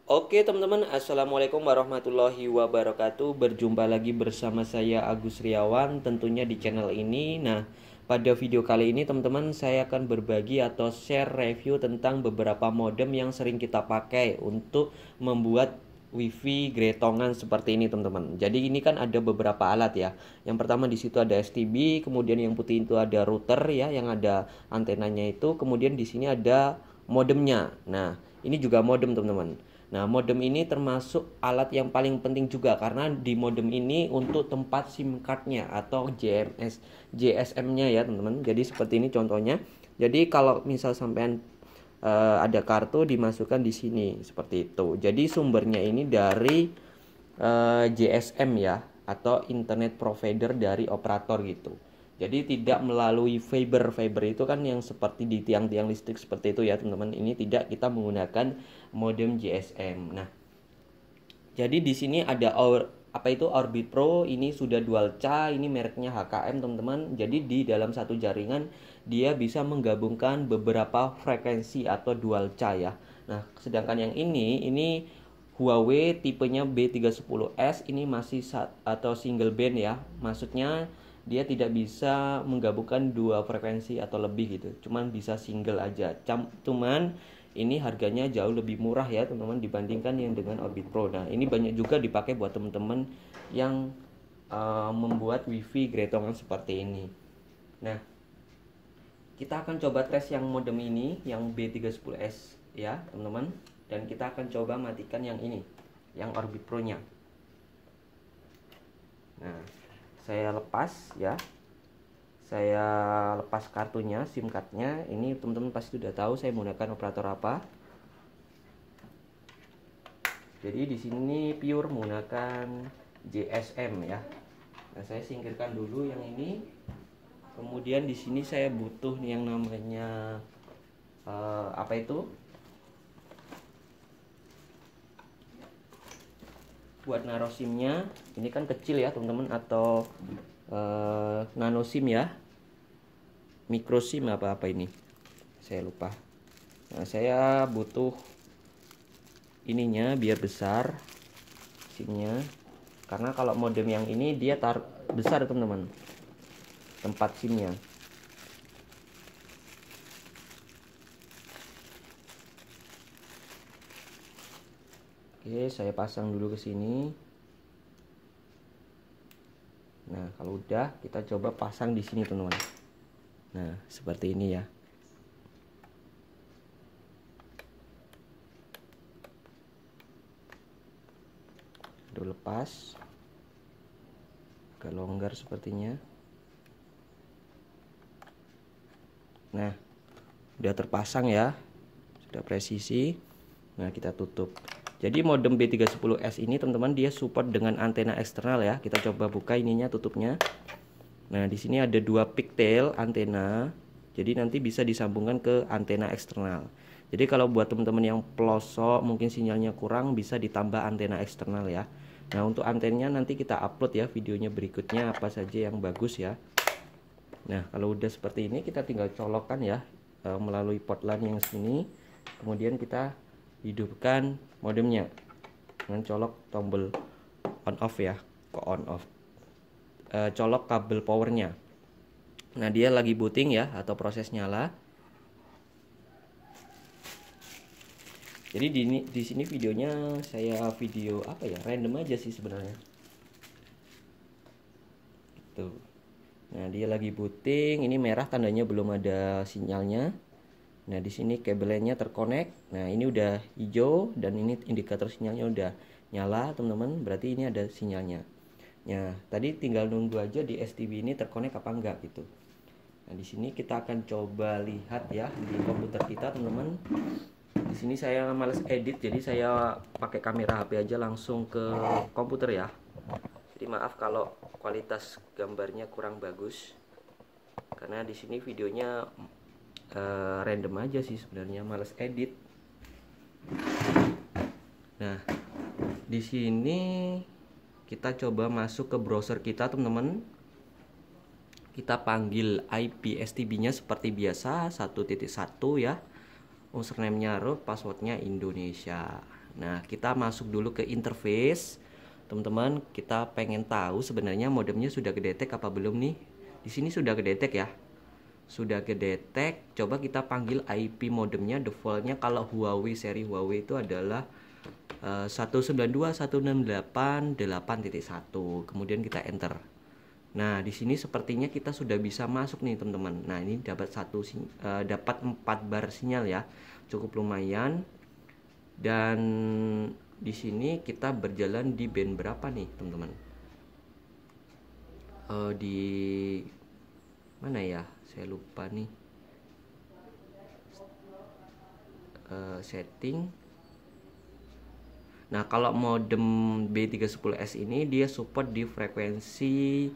Oke teman-teman, Assalamualaikum warahmatullahi wabarakatuh. Berjumpa lagi bersama saya Agus Riawan tentunya di channel ini. Nah, pada video kali ini teman-teman saya akan berbagi atau share review tentang beberapa modem yang sering kita pakai untuk membuat WiFi gretongan seperti ini teman-teman. Jadi ini kan ada beberapa alat ya. Yang pertama di situ ada STB, kemudian yang putih itu ada router ya, yang ada antenanya itu, kemudian di sini ada modemnya. Nah, ini juga modem teman-teman. Nah, modem ini termasuk alat yang paling penting juga karena di modem ini untuk tempat SIM cardnya atau GSM-nya ya teman-teman. Jadi seperti ini contohnya. Jadi kalau misal sampean ada kartu dimasukkan di sini seperti itu. Jadi sumbernya ini dari GSM ya atau internet provider dari operator gitu. Jadi tidak melalui fiber. Fiber itu kan yang seperti di tiang-tiang listrik seperti itu ya teman-teman. Ini tidak, kita menggunakan modem GSM. Nah, jadi di sini ada Orbit Pro, ini sudah dual ca, ini mereknya HKM teman-teman. Jadi di dalam satu jaringan dia bisa menggabungkan beberapa frekuensi atau dual ca ya. Nah, sedangkan yang ini Huawei tipenya B310S, ini masih atau single band ya. Maksudnya dia tidak bisa menggabungkan dua frekuensi atau lebih gitu. Cuman bisa single aja. Cuman ini harganya jauh lebih murah ya teman-teman dibandingkan yang dengan Orbit Pro. Nah, ini banyak juga dipakai buat teman-teman yang membuat WiFi gretongan seperti ini. Nah, kita akan coba tes yang modem ini, yang B310S ya teman-teman. Dan kita akan coba matikan yang ini, yang Orbit Pro nya. Nah, saya lepas ya, saya lepas kartunya, SIM cardnya. Ini teman-teman pasti sudah tahu saya menggunakan operator apa. Jadi di sini pure menggunakan GSM ya. Nah, saya singkirkan dulu yang ini. Kemudian di sini saya butuh yang namanya apa itu? Buat naruh SIM-nya. Ini kan kecil ya teman-teman, atau nano SIM ya, micro SIM apa ini saya lupa. Nah, saya butuh ininya biar besar SIM-nya, karena kalau modem yang ini dia besar teman-teman tempat SIM-nya. Oke, saya pasang dulu ke sini. Nah, kalau udah kita coba pasang di sini teman-teman. Nah, seperti ini ya. Udah lepas. Agak longgar sepertinya. Nah, udah terpasang ya. Sudah presisi. Nah, kita tutup. Jadi modem B310S ini teman-teman dia support dengan antena eksternal ya. Kita coba buka ininya, tutupnya. Nah, di sini ada dua pigtail antena. Jadi nanti bisa disambungkan ke antena eksternal. Jadi kalau buat teman-teman yang pelosok mungkin sinyalnya kurang, bisa ditambah antena eksternal ya. Nah, untuk antenanya nanti kita upload ya videonya berikutnya apa saja yang bagus ya. Nah, kalau udah seperti ini kita tinggal colokkan ya melalui port LAN yang sini. Kemudian kita hidupkan modemnya dengan colok tombol on off ya, ke on off. Colok kabel powernya. Nah, dia lagi booting ya atau proses nyala. Jadi di sini videonya saya video apa ya, random aja sih sebenarnya. Tuh. Nah, dia lagi booting. Ini merah tandanya belum ada sinyalnya. Nah, di sini kabelnya terkonek. Nah, ini udah hijau dan ini indikator sinyalnya udah nyala, teman-teman. Berarti ini ada sinyalnya. Nah, tadi tinggal nunggu aja di STB ini terkonek apa enggak gitu. Nah, di sini kita akan coba lihat ya di komputer kita, teman-teman. Di sini saya males edit, jadi saya pakai kamera HP aja langsung ke komputer ya. Jadi maaf kalau kualitas gambarnya kurang bagus. Karena di sini videonya random aja sih sebenarnya, males edit. Nah, di sini kita coba masuk ke browser kita teman-teman. Kita panggil IP STB-nya seperti biasa 1.1 ya. Username-nya root, passwordnya Indonesia. Nah, kita masuk dulu ke interface. Teman-teman, kita pengen tahu sebenarnya modemnya sudah kedetek apa belum nih. Di sini sudah kedetek ya. Sudah kedetek. Coba kita panggil IP modemnya, defaultnya kalau Huawei, seri Huawei itu adalah 192.168.8.1. Kemudian kita enter. Nah, di sini sepertinya kita sudah bisa masuk nih, teman-teman. Nah, ini dapat 4 bar sinyal ya. Cukup lumayan. Dan di sini kita berjalan di band berapa nih, teman-teman? Di mana ya? Saya lupa nih. Setting. Nah, kalau modem B310S ini dia support di frekuensi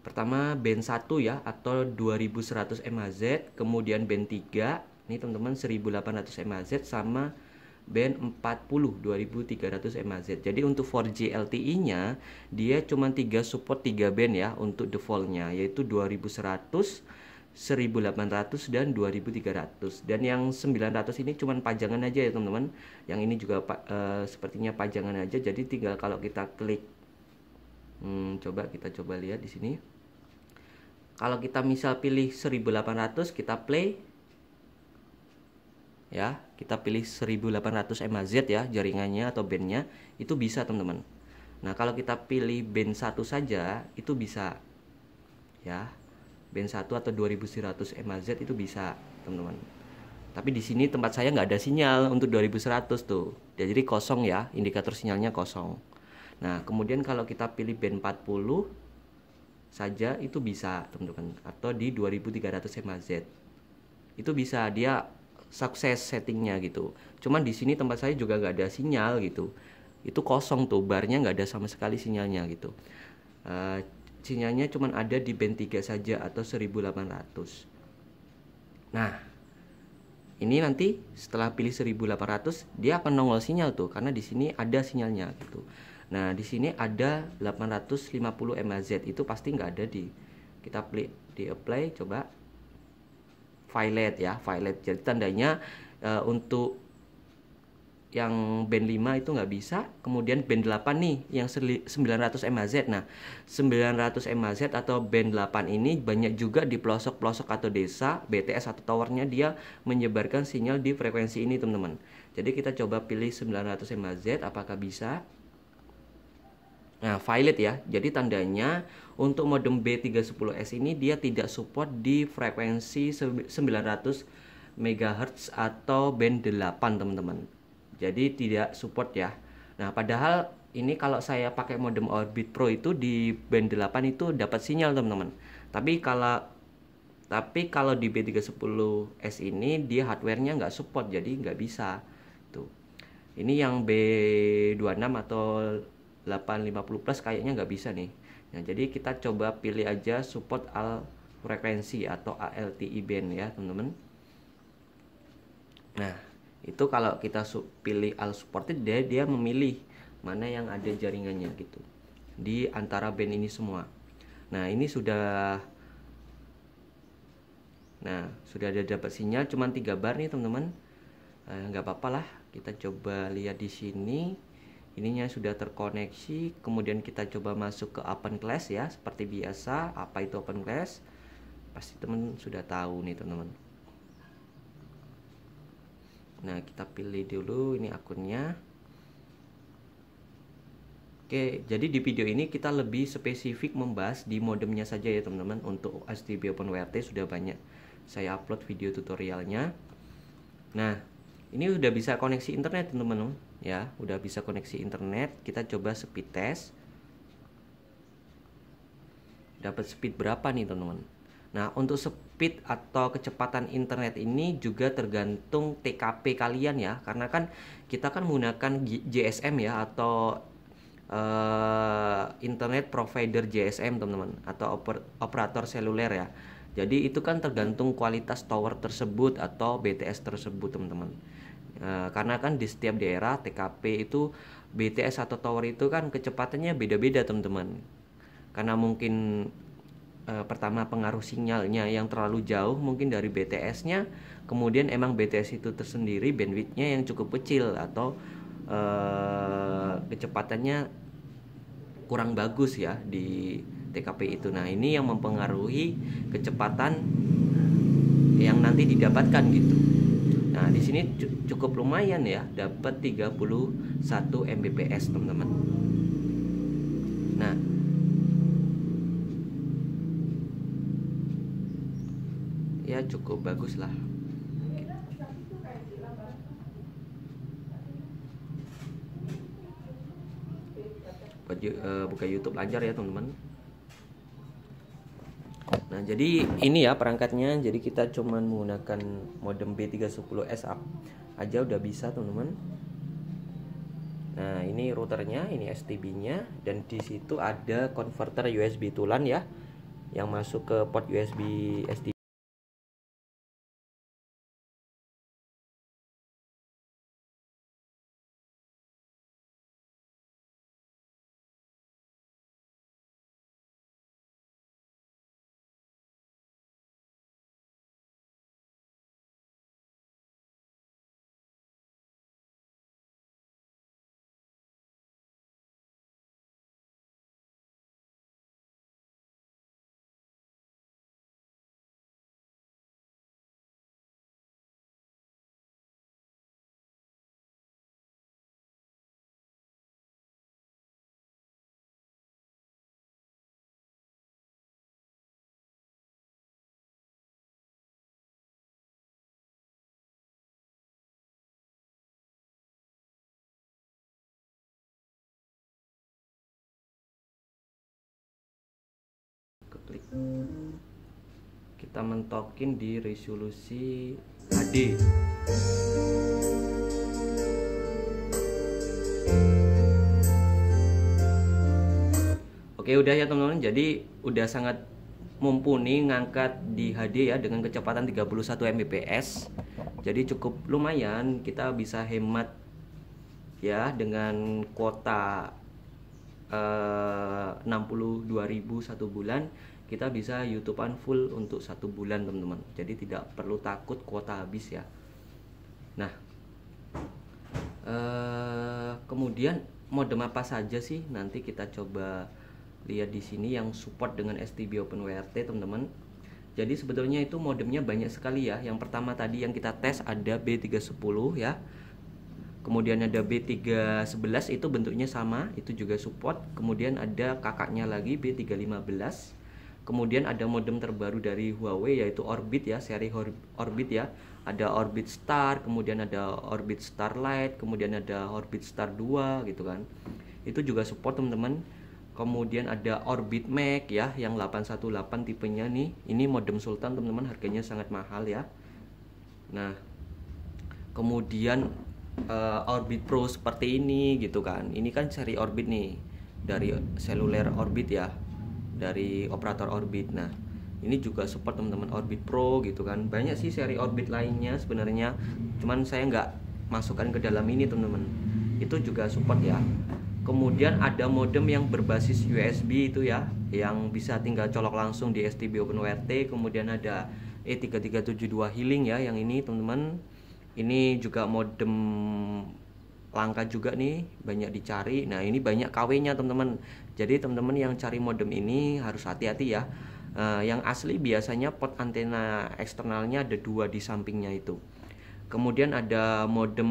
pertama band 1 ya, atau 2100 MHz, kemudian band 3 ini teman-teman 1800 MHz, sama band 40 2300 MHz. Jadi untuk 4G LTE nya dia cuma support 3 band ya untuk defaultnya, yaitu 2100, 1800 dan 2300. Dan yang 900 ini cuma pajangan aja ya teman-teman. Yang ini juga sepertinya pajangan aja. Jadi tinggal kalau kita klik, kita coba lihat di sini. Kalau kita misal pilih 1800, kita play. Ya, kita pilih 1800 MHz ya jaringannya atau bandnya, itu bisa teman-teman. Nah, kalau kita pilih band 1 saja itu bisa ya. Band 1 atau 2100 MHz itu bisa teman-teman. Tapi di sini tempat saya nggak ada sinyal untuk 2100 tuh. Jadi kosong ya, indikator sinyalnya kosong. Nah, kemudian kalau kita pilih band 40 saja itu bisa teman-teman, atau di 2300 MHz. Itu bisa, dia sukses settingnya gitu. Cuman di sini tempat saya juga nggak ada sinyal gitu. Itu kosong tuh, barnya nggak ada sama sekali sinyalnya gitu. Sinyalnya cuma ada di band 3 saja atau 1800. Nah, ini nanti setelah pilih 1800 dia akan nongol sinyal tuh, karena di sini ada sinyalnya gitu. Nah, di sini ada 850 MHz, itu pasti nggak ada kita apply coba violet ya, violet. Jadi tandanya untuk yang band 5 itu nggak bisa. Kemudian band 8 nih yang 900 MHz. Nah, 900 MHz atau band 8 ini banyak juga di pelosok-pelosok atau desa. BTS atau towernya dia menyebarkan sinyal di frekuensi ini teman-teman. Jadi kita coba pilih 900 MHz, apakah bisa. Nah, violet ya. Jadi tandanya untuk modem B310S ini dia tidak support di frekuensi 900 MHz atau band 8 teman-teman. Jadi tidak support ya. Nah, padahal ini kalau saya pakai modem Orbit Pro itu di band 8 itu dapat sinyal teman-teman. Tapi kalau di B310S ini dia hardware-nya nggak support, jadi nggak bisa. Tuh. Ini yang B26 atau 850 plus kayaknya nggak bisa nih. Nah, jadi kita coba pilih aja support all frekuensi atau ALTE band ya teman-teman. Nah, itu kalau kita pilih all supported, dia memilih mana yang ada jaringannya gitu di antara band ini semua. Nah, ini sudah ada dapat sinyal cuma 3 bar nih teman-teman. Nggak apa-apa lah, kita coba lihat di sini. Ininya sudah terkoneksi. Kemudian kita coba masuk ke open class ya, seperti biasa. Apa itu open class? Pasti teman sudah tahu nih teman-teman. Nah, kita pilih dulu ini akunnya. Oke, jadi di video ini kita lebih spesifik membahas di modemnya saja ya teman-teman. Untuk HTTP OpenWrt sudah banyak saya upload video tutorialnya. Nah, ini udah bisa koneksi internet teman-teman ya, udah bisa koneksi internet. Kita coba speed test. Dapat speed berapa nih teman-teman? Nah, untuk speed atau kecepatan internet ini juga tergantung TKP kalian ya, karena kan kita kan menggunakan GSM ya, atau internet provider GSM teman-teman, atau operator seluler ya. Jadi itu kan tergantung kualitas tower tersebut atau BTS tersebut teman-teman. Karena kan di setiap daerah TKP itu BTS atau tower itu kan kecepatannya beda-beda teman-teman. Karena mungkin pertama pengaruh sinyalnya yang terlalu jauh mungkin dari BTS-nya, kemudian emang BTS itu tersendiri bandwidth-nya yang cukup kecil atau kecepatannya kurang bagus ya di TKP itu. Nah, ini yang mempengaruhi kecepatan yang nanti didapatkan gitu. Nah, di sini cukup lumayan ya, dapat 31 Mbps, teman-teman. Nah, ya cukup bagus lah. Buka YouTube lancar ya teman-teman. Nah, jadi ini ya perangkatnya. Jadi kita cuman menggunakan modem B310S aja udah bisa teman-teman. Nah, ini routernya, ini STB-nya, dan di situ ada converter USB tulan ya, yang masuk ke port USB STB. Klik. Kita mentokin di resolusi HD. Oke, udah ya teman-teman. Jadi udah sangat mumpuni ngangkat di HD ya dengan kecepatan 31 Mbps. Jadi cukup lumayan, kita bisa hemat ya dengan kuota 62.000 satu bulan. Kita bisa YouTubean full untuk 1 bulan teman-teman. Jadi tidak perlu takut kuota habis ya. Nah, kemudian modem apa saja sih? Nanti kita coba lihat di sini yang support dengan STB OpenWRT teman-teman. Jadi sebetulnya itu modemnya banyak sekali ya. Yang pertama tadi yang kita tes ada B310 ya. Kemudian ada B311, itu bentuknya sama, itu juga support. Kemudian ada kakaknya lagi B315. Kemudian ada modem terbaru dari Huawei yaitu Orbit ya, seri Orbit ya. Ada Orbit Star, kemudian ada Orbit Starlight, kemudian ada Orbit Star 2 gitu kan. Itu juga support teman-teman. Kemudian ada Orbit Max ya, yang 818 tipenya nih. Ini modem Sultan teman-teman, harganya sangat mahal ya. Nah, kemudian Orbit Pro seperti ini gitu kan. Ini kan seri Orbit nih, dari seluler Orbit ya, dari operator Orbit. Nah, ini juga support teman-teman Orbit Pro gitu kan. Banyak sih seri Orbit lainnya sebenarnya, cuman saya nggak masukkan ke dalam ini teman-teman. Itu juga support ya. Kemudian ada modem yang berbasis USB itu ya, yang bisa tinggal colok langsung di STB OpenWRT. Kemudian ada E3372 Healing ya, yang ini teman-teman. Ini juga modem langka juga nih, banyak dicari. Nah, ini banyak KW-nya teman-teman. Jadi teman-teman yang cari modem ini harus hati-hati ya. Yang asli biasanya port antena eksternalnya ada 2 di sampingnya itu. Kemudian ada modem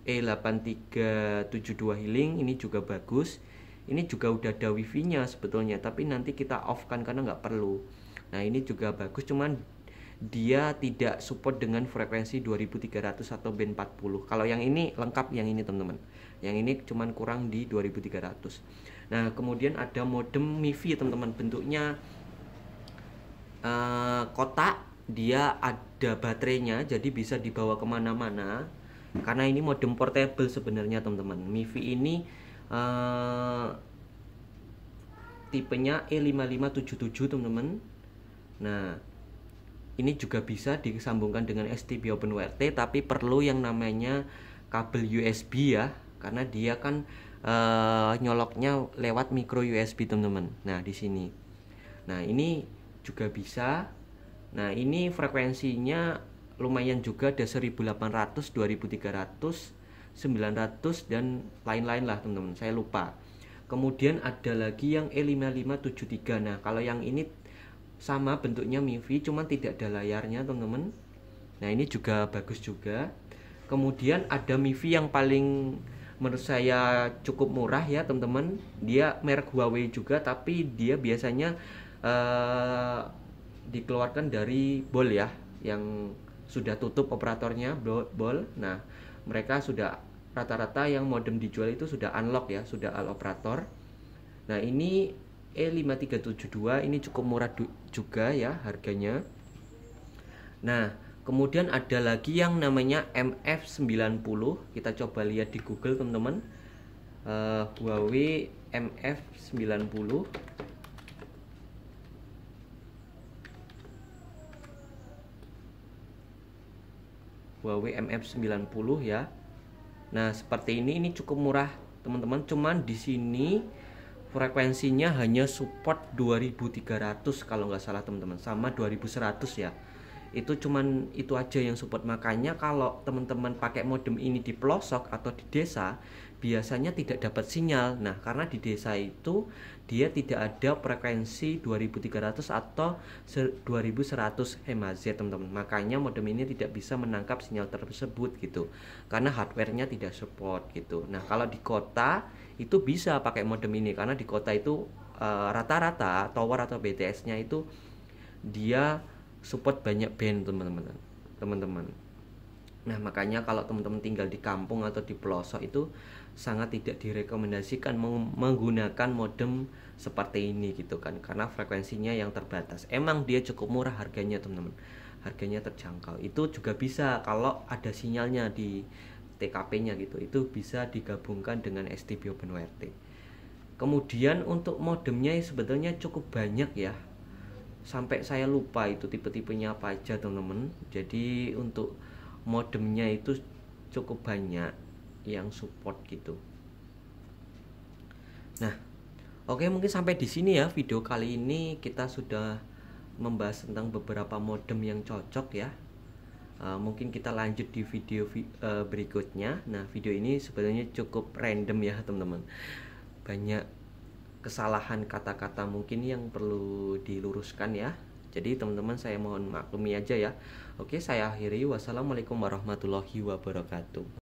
E8372 Healing, ini juga bagus. Ini juga udah ada wifi-nya sebetulnya, tapi nanti kita off kan karena nggak perlu. Nah, ini juga bagus, cuman dia tidak support dengan frekuensi 2300 atau band 40. Kalau yang ini lengkap, yang ini teman-teman. Yang ini cuman kurang di 2300. Nah, kemudian ada modem MIFI teman-teman, bentuknya kotak, dia ada baterainya, jadi bisa dibawa kemana-mana. Karena ini modem portable sebenarnya teman-teman. MIFI ini tipenya E5577 teman-teman. Nah, ini juga bisa disambungkan dengan STB OpenWRT, tapi perlu yang namanya kabel USB ya, karena dia kan nyoloknya lewat micro USB teman-teman. Nah, di sini. Nah ini juga bisa. Nah ini frekuensinya lumayan juga, ada 1800, 2300, 900 dan lain-lain lah teman-teman, saya lupa. Kemudian ada lagi yang E5573. Nah kalau yang ini sama bentuknya MIFI, cuman tidak ada layarnya teman-teman. Nah ini juga bagus juga. Kemudian ada MIFI yang paling menurut saya cukup murah ya teman-teman. Dia merek Huawei juga, tapi dia biasanya dikeluarkan dari BOL ya, yang sudah tutup operatornya BOL. Nah mereka sudah rata-rata yang modem dijual itu sudah unlock ya, sudah all operator. Nah ini E5372 ini cukup murah juga ya harganya. Nah kemudian ada lagi yang namanya MF90. Kita coba lihat di Google teman-teman. Huawei MF90. Huawei MF90 ya. Nah seperti ini cukup murah teman-teman. Cuman di sini frekuensinya hanya support 2300 kalau nggak salah teman-teman, sama 2100 ya. Itu cuman itu aja yang support. Makanya kalau teman-teman pakai modem ini di pelosok atau di desa, biasanya tidak dapat sinyal. Nah karena di desa itu dia tidak ada frekuensi 2300 atau 2100 MHz teman-teman. Makanya modem ini tidak bisa menangkap sinyal tersebut gitu, karena hardware-nya tidak support gitu. Nah kalau di kota itu bisa pakai modem ini, karena di kota itu rata-rata tower atau BTS-nya itu dia support banyak band teman-teman. Nah makanya kalau teman-teman tinggal di kampung atau di pelosok itu sangat tidak direkomendasikan menggunakan modem seperti ini gitu kan, karena frekuensinya yang terbatas. Emang dia cukup murah harganya teman-teman, harganya terjangkau. Itu juga bisa kalau ada sinyalnya di TKP-nya gitu, itu bisa digabungkan dengan STB OpenWrt. Kemudian untuk modemnya sebetulnya cukup banyak ya, sampai saya lupa itu tipe-tipenya apa aja teman-teman. Jadi untuk modemnya itu cukup banyak yang support gitu. Nah oke, mungkin sampai di sini ya video kali ini. Kita sudah membahas tentang beberapa modem yang cocok ya. Mungkin kita lanjut di video berikutnya. Nah video ini sebenarnya cukup random ya teman-teman, banyak kesalahan kata-kata mungkin yang perlu diluruskan ya. Jadi teman-teman saya mohon maklumi aja ya. Oke, saya akhiri. Wassalamualaikum warahmatullahi wabarakatuh.